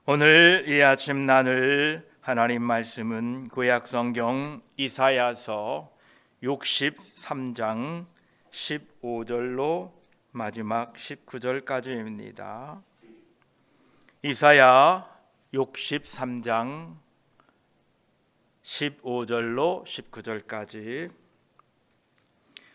오늘 이 아침 나눌 하나님 말씀은 구약 성경 이사야서 63장 15절로 마지막 19절까지입니다. 이사야 63장 15절로 19절까지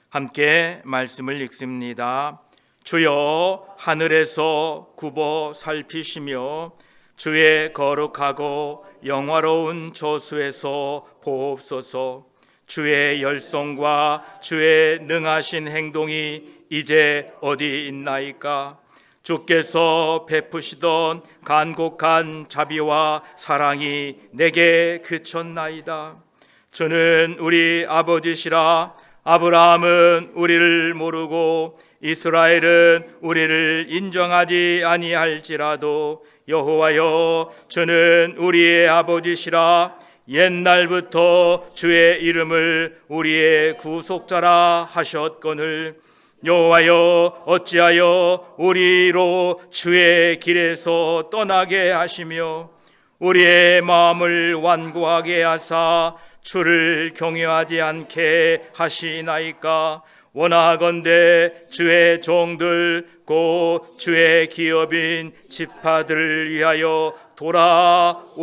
함께 말씀을 읽습니다. 주여 하늘에서 굽어 살피시며 주의 거룩하고 영화로운 저수에서 보옵소서. 주의 열성과 주의 능하신 행동이 이제 어디 있나이까? 주께서 베푸시던 간곡한 자비와 사랑이 내게 그쳤나이다. 주는 우리 아버지시라. 아브라함은 우리를 모르고 이스라엘은 우리를 인정하지 아니할지라도 여호와여, 주는 우리의 아버지시라. 옛날부터 주의 이름을 우리의 구속자라 하셨거늘 여호와여, 어찌하여 우리로 주의 길에서 떠나게 하시며 우리의 마음을 완고하게 하사 주를 경외하지 않게 하시나이까? 원하건대 주의 종들 곧 주의 기업인 지파들을 위하여 돌아오시옵소서.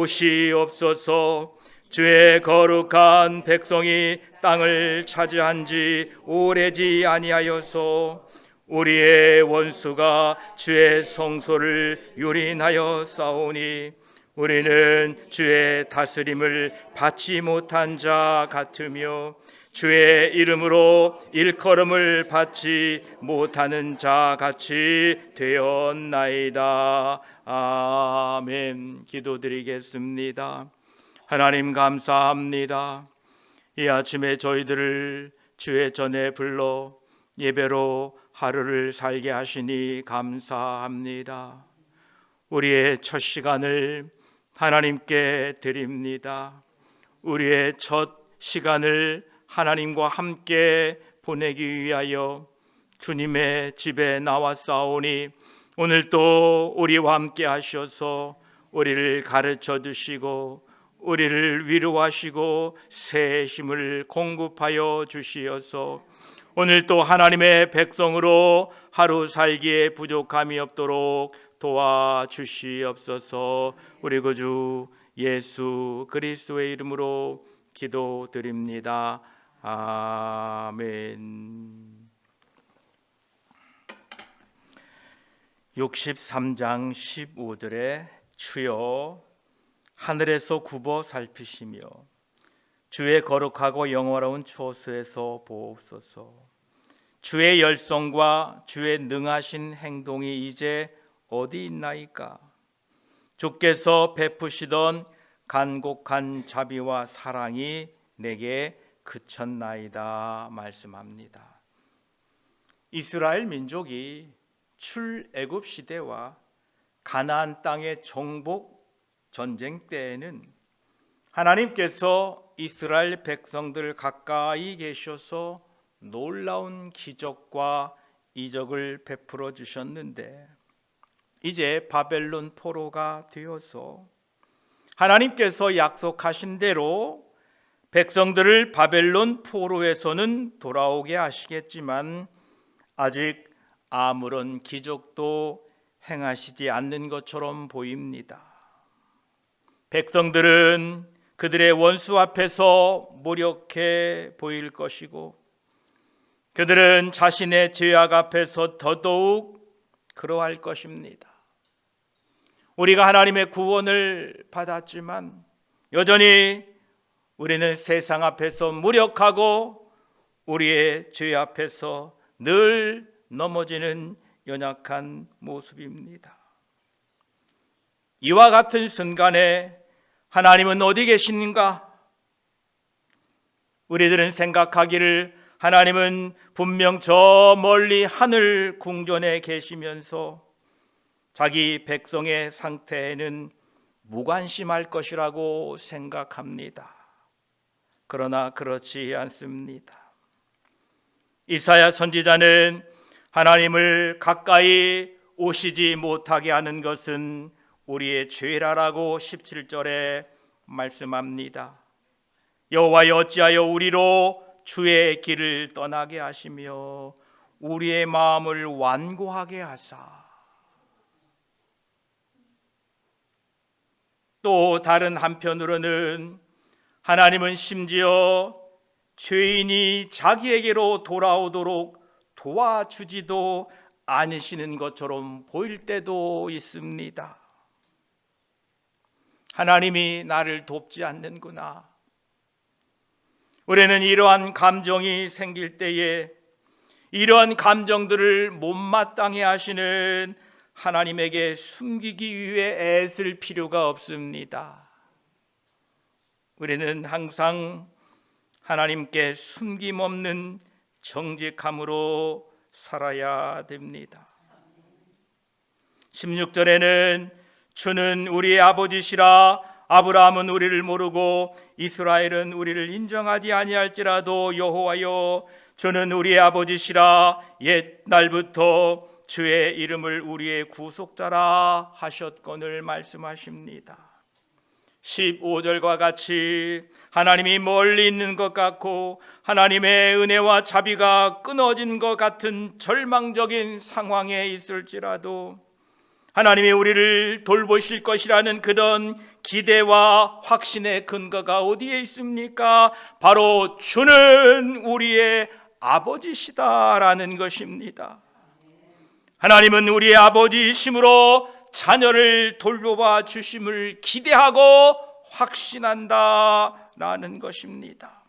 주의 거룩한 백성이 땅을 차지한 지 오래지 아니하여서 우리의 원수가 주의 성소를 유린하여 싸우니 우리는 주의 다스림을 받지 못한 자 같으며 주의 이름으로 일컬음을 받지 못하는 자 같이 되었나이다. 아멘. 기도드리겠습니다. 하나님 감사합니다. 이 아침에 저희들을 주의 전에 불러 예배로 하루를 살게 하시니 감사합니다. 우리의 첫 시간을 하나님께 드립니다. 우리의 첫 시간을 하나님과 함께 보내기 위하여 주님의 집에 나왔사오니 오늘 또 우리와 함께 하셔서 우리를 가르쳐 주시고 우리를 위로하시고 새 힘을 공급하여 주시어서 오늘 또 하나님의 백성으로 하루 살기에 부족함이 없도록 도와주시옵소서. 우리 구주 예수 그리스도의 이름으로 기도드립니다. 아멘. 63장 15절에 주여 하늘에서 굽어 살피시며 주의 거룩하고 영화로운 초수에서 보옵소서. 주의 열성과 주의 능하신 행동이 이제 어디 있나이까? 주께서 베푸시던 간곡한 자비와 사랑이 내게 그쳤나이다 말씀합니다. 이스라엘 민족이 출애굽 시대와 가나안 땅의 정복 전쟁 때에는 하나님께서 이스라엘 백성들 가까이 계셔서 놀라운 기적과 이적을 베풀어 주셨는데 이제 바벨론 포로가 되어서 하나님께서 약속하신 대로 백성들을 바벨론 포로에서는 돌아오게 하시겠지만 아직 아무런 기적도 행하시지 않는 것처럼 보입니다. 백성들은 그들의 원수 앞에서 무력해 보일 것이고 그들은 자신의 죄악 앞에서 더더욱 그러할 것입니다. 우리가 하나님의 구원을 받았지만 여전히 우리는 세상 앞에서 무력하고 우리의 죄 앞에서 늘 넘어지는 연약한 모습입니다. 이와 같은 순간에 하나님은 어디 계신가? 우리들은 생각하기를 하나님은 분명 저 멀리 하늘 궁전에 계시면서 자기 백성의 상태에는 무관심할 것이라고 생각합니다. 그러나 그렇지 않습니다. 이사야 선지자는 하나님을 가까이 오시지 못하게 하는 것은 우리의 죄라라고 17절에 말씀합니다. 여호와여 어찌하여 우리로 주의 길을 떠나게 하시며 우리의 마음을 완고하게 하사. 또 다른 한편으로는 하나님은 심지어 죄인이 자기에게로 돌아오도록 도와주지도 않으시는 것처럼 보일 때도 있습니다. 하나님이 나를 돕지 않는구나. 우리는 이러한 감정이 생길 때에 이러한 감정들을 못마땅해 하시는 하나님에게 숨기기 위해 애쓸 필요가 없습니다. 우리는 항상 하나님께 숨김없는 정직함으로 살아야 됩니다. 16절에는 주는 우리의 아버지시라 아브라함은 우리를 모르고 이스라엘은 우리를 인정하지 아니할지라도 여호와여 주는 우리의 아버지시라 옛날부터 주의 이름을 우리의 구속자라 하셨거늘 말씀하십니다. 15절과 같이 하나님이 멀리 있는 것 같고 하나님의 은혜와 자비가 끊어진 것 같은 절망적인 상황에 있을지라도 하나님이 우리를 돌보실 것이라는 그런 기대와 확신의 근거가 어디에 있습니까? 바로 주는 우리의 아버지시다라는 것입니다. 하나님은 우리의 아버지이심으로 자녀를 돌보아 주심을 기대하고 확신한다라는 것입니다.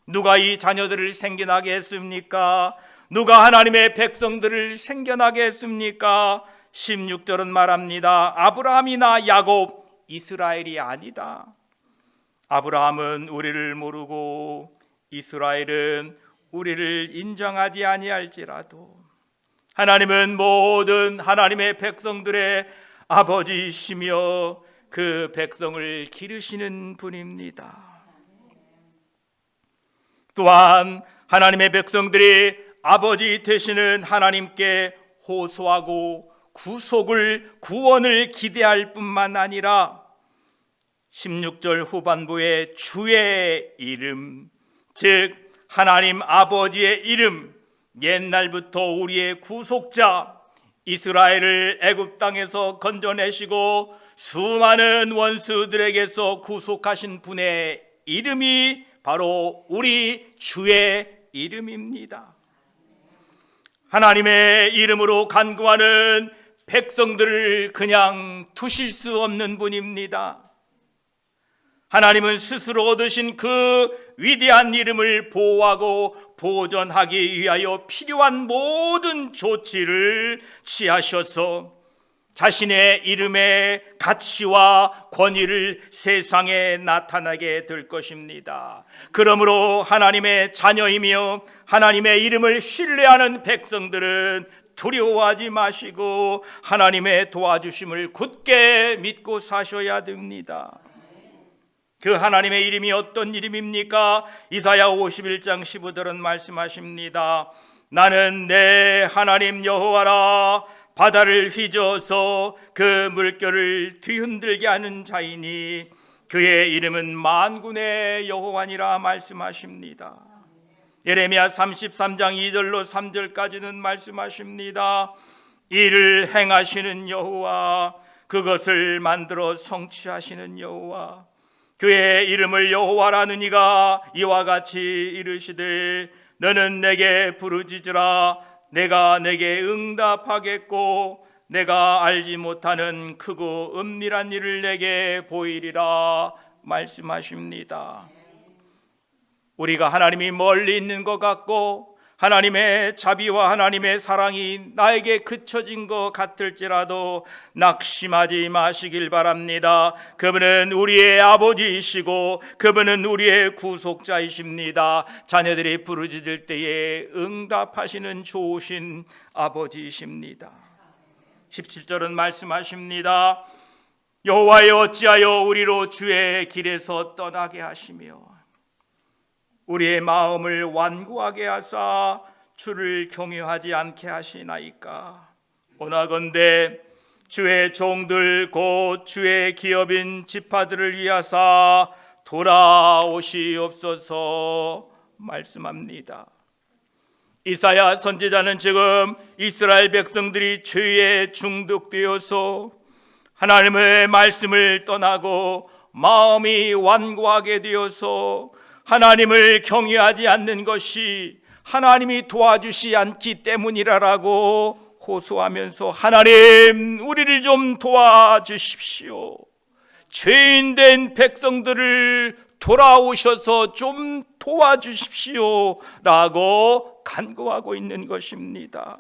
누가 이 자녀들을 생겨나게 했습니까? 누가 하나님의 백성들을 생겨나게 했습니까? 16절은 말합니다. 아브라함이나 야곱, 이스라엘이 아니다. 아브라함은 우리를 모르고 이스라엘은 우리를 인정하지 아니할지라도 하나님은 모든 하나님의 백성들의 아버지이시며 그 백성을 기르시는 분입니다. 또한 하나님의 백성들이 아버지 되시는 하나님께 호소하고 구원을 기대할 뿐만 아니라 16절 후반부에 주의 이름, 즉 하나님 아버지의 이름, 옛날부터 우리의 구속자 이스라엘을 애굽 땅에서 건져내시고 수많은 원수들에게서 구속하신 분의 이름이 바로 우리 주의 이름입니다. 하나님의 이름으로 간구하는 백성들을 그냥 두실 수 없는 분입니다. 하나님은 스스로 얻으신 그 위대한 이름을 보호하고 보존하기 위하여 필요한 모든 조치를 취하셔서 자신의 이름의 가치와 권위를 세상에 나타나게 될 것입니다. 그러므로 하나님의 자녀이며 하나님의 이름을 신뢰하는 백성들은 두려워하지 마시고 하나님의 도와주심을 굳게 믿고 사셔야 됩니다. 그 하나님의 이름이 어떤 이름입니까? 이사야 51장 15절은 말씀하십니다. 나는 내 하나님 여호와라. 바다를 휘저어서 그 물결을 뒤흔들게 하는 자이니 그의 이름은 만군의 여호와니라 말씀하십니다. 예레미야 33장 2절로 3절까지는 말씀하십니다. 이를 행하시는 여호와, 그것을 만들어 성취하시는 여호와, 그의 이름을 여호와라는 이가 이와 같이 이르시되 너는 내게 부르짖으라. 내가 내게 응답하겠고 내가 알지 못하는 크고 은밀한 일을 내게 보이리라 말씀하십니다. 우리가 하나님이 멀리 있는 것 같고 하나님의 자비와 하나님의 사랑이 나에게 그쳐진 것 같을지라도 낙심하지 마시길 바랍니다. 그분은 우리의 아버지이시고 그분은 우리의 구속자이십니다. 자녀들이 부르짖을 때에 응답하시는 좋으신 아버지이십니다. 17절은 말씀하십니다. 여호와여 어찌하여 우리로 주의 길에서 떠나게 하시며 우리의 마음을 완고하게 하사 주를 경외하지 않게 하시나이까. 원하건대 주의 종들 곧 주의 기업인 지파들을 위하사 돌아오시옵소서 말씀합니다. 이사야 선지자는 지금 이스라엘 백성들이 죄에 중독되어서 하나님의 말씀을 떠나고 마음이 완고하게 되어서 하나님을 경외하지 않는 것이 하나님이 도와주시 않기 때문이라고 호소하면서 하나님 우리를 좀 도와주십시오. 죄인된 백성들을 돌아오셔서 좀 도와주십시오 라고 간구하고 있는 것입니다.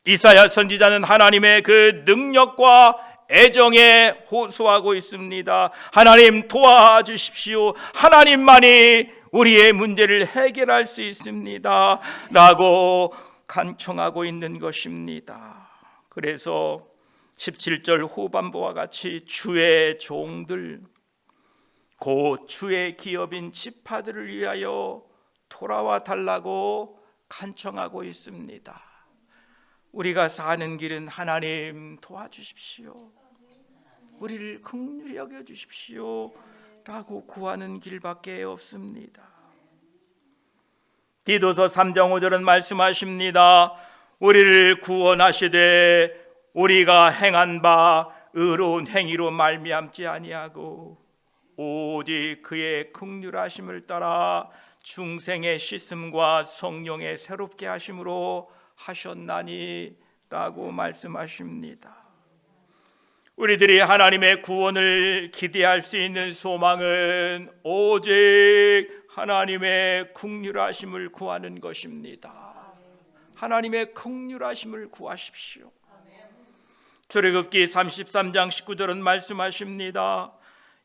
이사야 선지자는 하나님의 그 능력과 애정에 호소하고 있습니다. 하나님 도와주십시오. 하나님만이 우리의 문제를 해결할 수 있습니다 라고 간청하고 있는 것입니다. 그래서 17절 후반부와 같이 주의 종들 곧 주의 기업인 지파들을 위하여 돌아와 달라고 간청하고 있습니다. 우리가 사는 길은 하나님 도와주십시오. 우리를 긍휼히 여겨주십시오 라고 구하는 길밖에 없습니다. 디도서 3장 5절은 말씀하십니다. 우리를 구원하시되 우리가 행한 바 의로운 행위로 말미암지 아니하고 오직 그의 긍휼하심을 따라 중생의 씻음과 성령의 새롭게 하심으로 하셨나니 라고 말씀하십니다. 우리들이 하나님의 구원을 기대할 수 있는 소망은 오직 하나님의 긍휼하심을 구하는 것입니다. 하나님의 긍휼하심을 구하십시오. 출애굽기 33장 19절은 말씀하십니다.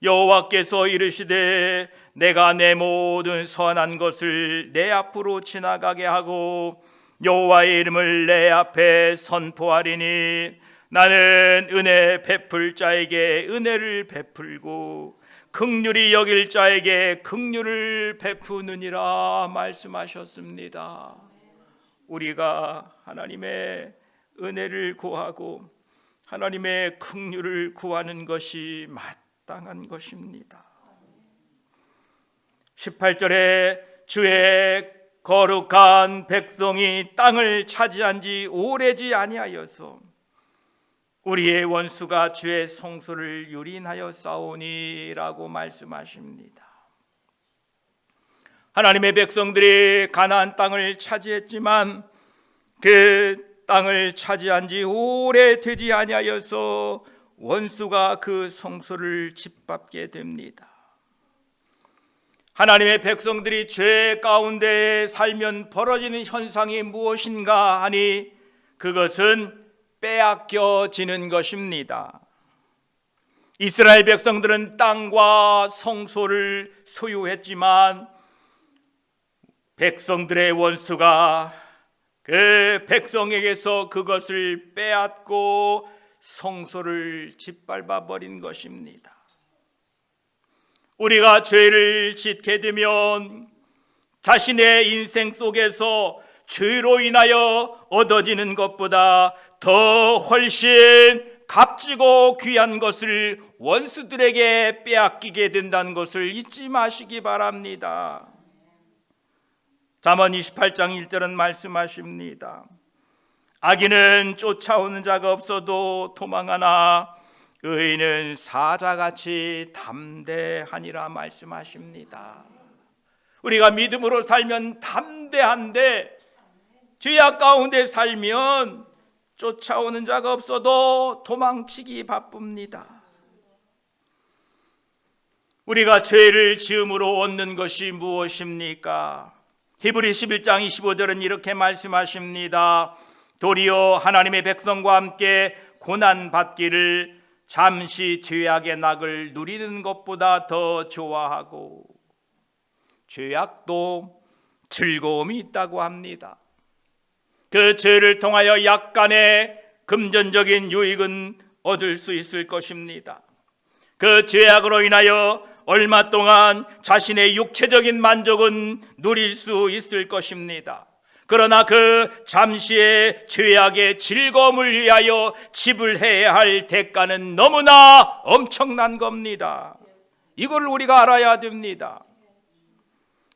여호와께서 이르시되 내가 내 모든 선한 것을 내 앞으로 지나가게 하고 여호와의 이름을 내 앞에 선포하리니 나는 은혜 베풀 자에게 은혜를 베풀고 긍휼히 여길 자에게 긍휼을 베푸느니라 말씀하셨습니다. 우리가 하나님의 은혜를 구하고 하나님의 긍휼을 구하는 것이 마땅한 것입니다. 18절에 주의 거룩한 백성이 땅을 차지한 지 오래지 아니하여서 우리의 원수가 주의 성소를 유린하여 싸우니라고 말씀하십니다. 하나님의 백성들이 가나안 땅을 차지했지만 그 땅을 차지한 지 오래되지 아니하여서 원수가 그 성소를 짓밟게 됩니다. 하나님의 백성들이 죄 가운데 살면 벌어지는 현상이 무엇인가 하니 그것은 빼앗겨지는 것입니다. 이스라엘 백성들은 땅과 성소를 소유했지만 백성들의 원수가 그 백성에게서 그것을 빼앗고 성소를 짓밟아 버린 것입니다. 우리가 죄를 짓게 되면 자신의 인생 속에서 죄로 인하여 얻어지는 것보다 더 훨씬 값지고 귀한 것을 원수들에게 빼앗기게 된다는 것을 잊지 마시기 바랍니다. 잠언 28장 1절은 말씀하십니다. 악인은 쫓아오는 자가 없어도 도망하나 의인은 사자같이 담대하니라 말씀하십니다. 우리가 믿음으로 살면 담대한데 죄악 가운데 살면 쫓아오는 자가 없어도 도망치기 바쁩니다. 우리가 죄를 지음으로 얻는 것이 무엇입니까? 히브리 11장 25절은 이렇게 말씀하십니다. 도리어 하나님의 백성과 함께 고난받기를 잠시 죄악의 낙을 누리는 것보다 더 좋아하고 죄악도 즐거움이 있다고 합니다. 그 죄를 통하여 약간의 금전적인 유익은 얻을 수 있을 것입니다. 그 죄악으로 인하여 얼마 동안 자신의 육체적인 만족은 누릴 수 있을 것입니다. 그러나 그 잠시의 죄악의 즐거움을 위하여 지불해야 할 대가는 너무나 엄청난 겁니다. 이걸 우리가 알아야 됩니다.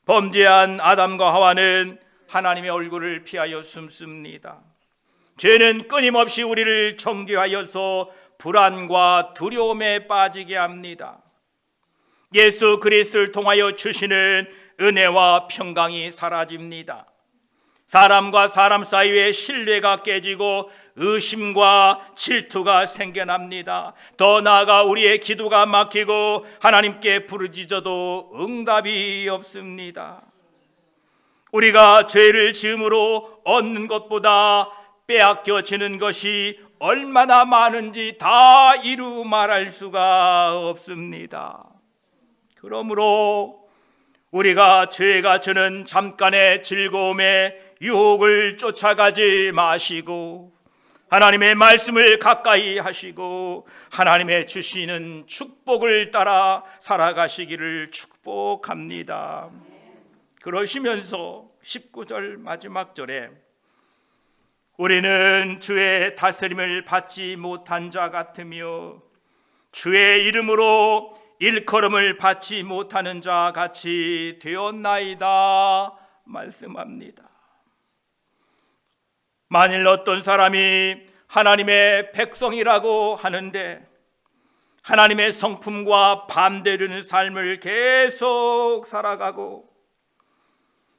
범죄한 아담과 하와는 하나님의 얼굴을 피하여 숨습니다. 죄는 끊임없이 우리를 정죄하여서 불안과 두려움에 빠지게 합니다. 예수 그리스도를 통하여 주시는 은혜와 평강이 사라집니다. 사람과 사람 사이의 신뢰가 깨지고 의심과 질투가 생겨납니다. 더 나아가 우리의 기도가 막히고 하나님께 부르짖어도 응답이 없습니다. 우리가 죄를 지음으로 얻는 것보다 빼앗겨지는 것이 얼마나 많은지 다 이루 말할 수가 없습니다. 그러므로 우리가 죄가 주는 잠깐의 즐거움에 유혹을 쫓아가지 마시고 하나님의 말씀을 가까이 하시고 하나님의 주시는 축복을 따라 살아가시기를 축복합니다. 그러시면서 19절 마지막 절에 우리는 주의 다스림을 받지 못한 자 같으며 주의 이름으로 일컬음을 받지 못하는 자 같이 되었나이다 말씀합니다. 만일 어떤 사람이 하나님의 백성이라고 하는데 하나님의 성품과 반대되는 삶을 계속 살아가고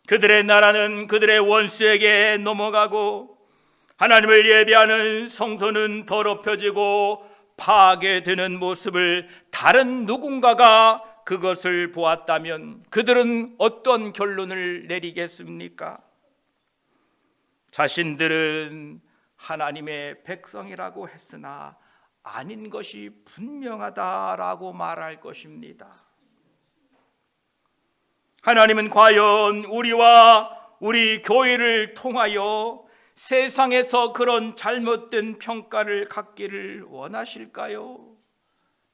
그들의 나라는 그들의 원수에게 넘어가고 하나님을 예배하는 성소는 더럽혀지고 파괴되는 모습을 다른 누군가가 그것을 보았다면 그들은 어떤 결론을 내리겠습니까? 자신들은 하나님의 백성이라고 했으나 아닌 것이 분명하다라고 말할 것입니다. 하나님은 과연 우리와 우리 교회를 통하여 세상에서 그런 잘못된 평가를 갖기를 원하실까요?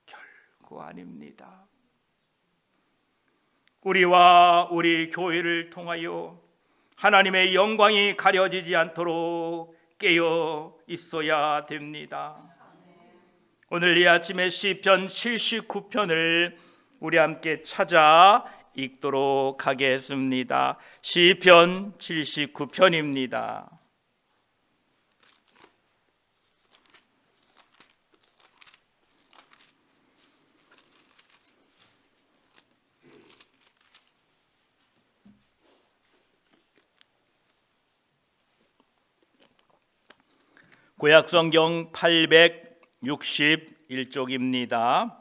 결코 아닙니다. 우리와 우리 교회를 통하여 하나님의 영광이 가려지지 않도록 깨어 있어야 됩니다. 오늘 이 아침에 시편 79편을 우리 함께 찾아 읽도록 하겠습니다. 시편 79편입니다. 구약성경 861쪽입니다.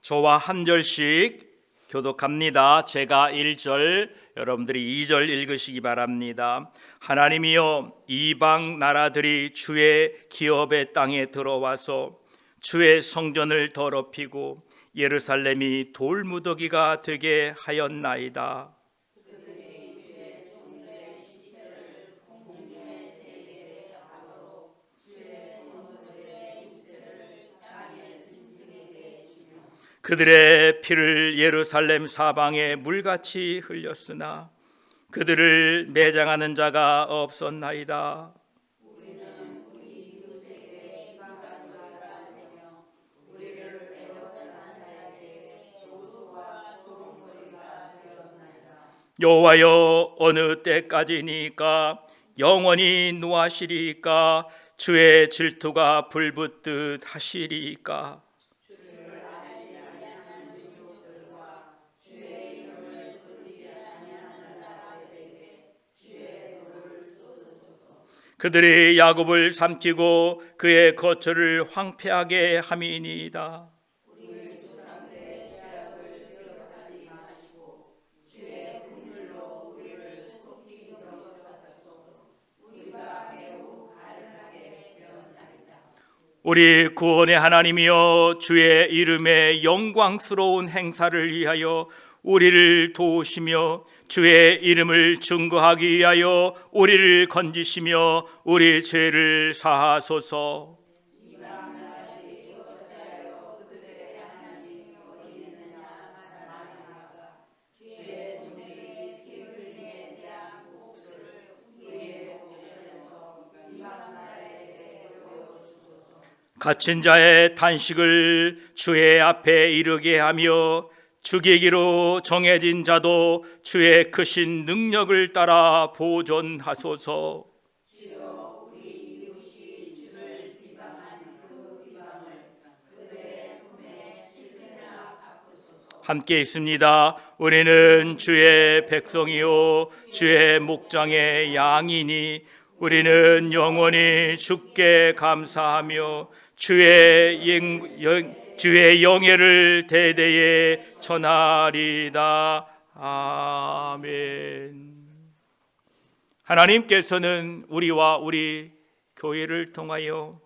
저와 한 절씩 교독합니다. 제가 1절, 여러분들이 2절 읽으시기 바랍니다. 하나님이여, 이방 나라들이 주의 기업의 땅에 들어와서 주의 성전을 더럽히고 예루살렘이 돌무더기가 되게 하였나이다. 그들의 피를 예루살렘 사방에 물같이 흘렸으나 그들을 매장하는 자가 없었나이다. 여호와여, 어느 때까지니까 영원히 노하시리까? 주의 질투가 불붙듯 하시리까? 그들이 야곱을 삼키고 그의 거처를 황폐하게 함이니이다. 우리 구원의 하나님이여, 주의 이름의 영광스러운 행사를 위하여 우리를 도우시며 주의 이름을 증거하기 위하여 우리를 건지시며 우리 죄를 사하소서. 갇힌 자의 탄식을 주의 앞에 이르게 하며 죽이기로 정해진 자도 주의 크신 능력을 따라 보존하소서. 함께 있습니다. 우리는 주의 백성이요 주의 목장의 양이니 우리는 영원히 주께 감사하며 주의 영예를 대대에 전하리다. 아멘. 하나님께서는 우리와 우리 교회를 통하여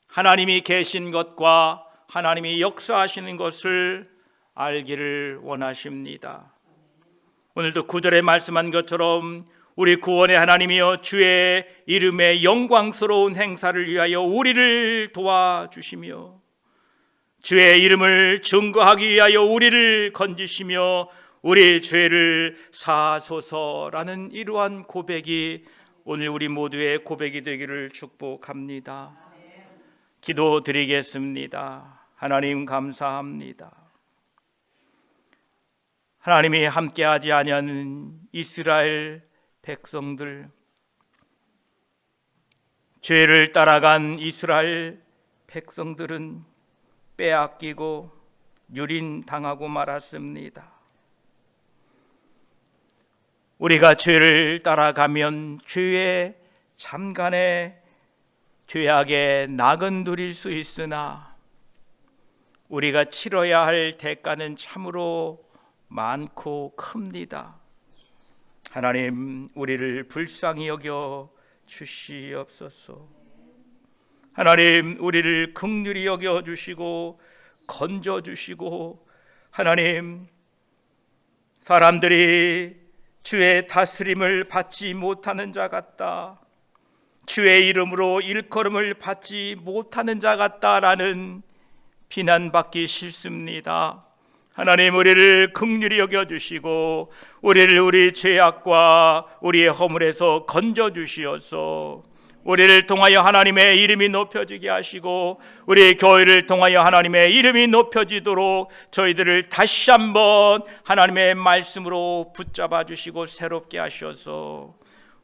하나님이 계신 것과 하나님이 역사하시는 것을 알기를 원하십니다. 오늘도 9절에 말씀한 것처럼 우리 구원의 하나님이여 주의 이름의 영광스러운 행사를 위하여 우리를 도와주시며 주의 이름을 증거하기 위하여 우리를 건지시며 우리 죄를 사하소서라는 이러한 고백이 오늘 우리 모두의 고백이 되기를 축복합니다. 기도드리겠습니다. 하나님 감사합니다. 하나님이 함께하지 아니하는 이스라엘 백성들, 죄를 따라간 이스라엘 백성들은 빼앗기고 유린당하고 말았습니다. 우리가 죄를 따라가면 죄의 잠깐의 죄악의 낙은 누릴 수 있으나 우리가 치러야 할 대가는 참으로 많고 큽니다. 하나님, 우리를 불쌍히 여겨 주시옵소서. 하나님, 우리를 긍휼히 여겨 주시고 건져 주시고, 하나님, 사람들이 주의 다스림을 받지 못하는 자 같다, 주의 이름으로 일컬음을 받지 못하는 자 같다라는 비난받기 싫습니다. 하나님, 우리를 긍휼히 여겨주시고 우리를 우리 죄악과 우리의 허물에서 건져주시어서 우리를 통하여 하나님의 이름이 높여지게 하시고 우리 교회를 통하여 하나님의 이름이 높여지도록 저희들을 다시 한번 하나님의 말씀으로 붙잡아 주시고 새롭게 하셔서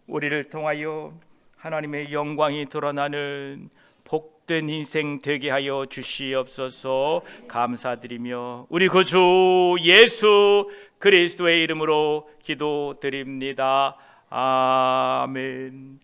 우리를 통하여 하나님의 영광이 드러나는 복된 인생 되게 하여 주시옵소서. 감사드리며 우리 구주 예수 그리스도의 이름으로 기도드립니다. 아멘.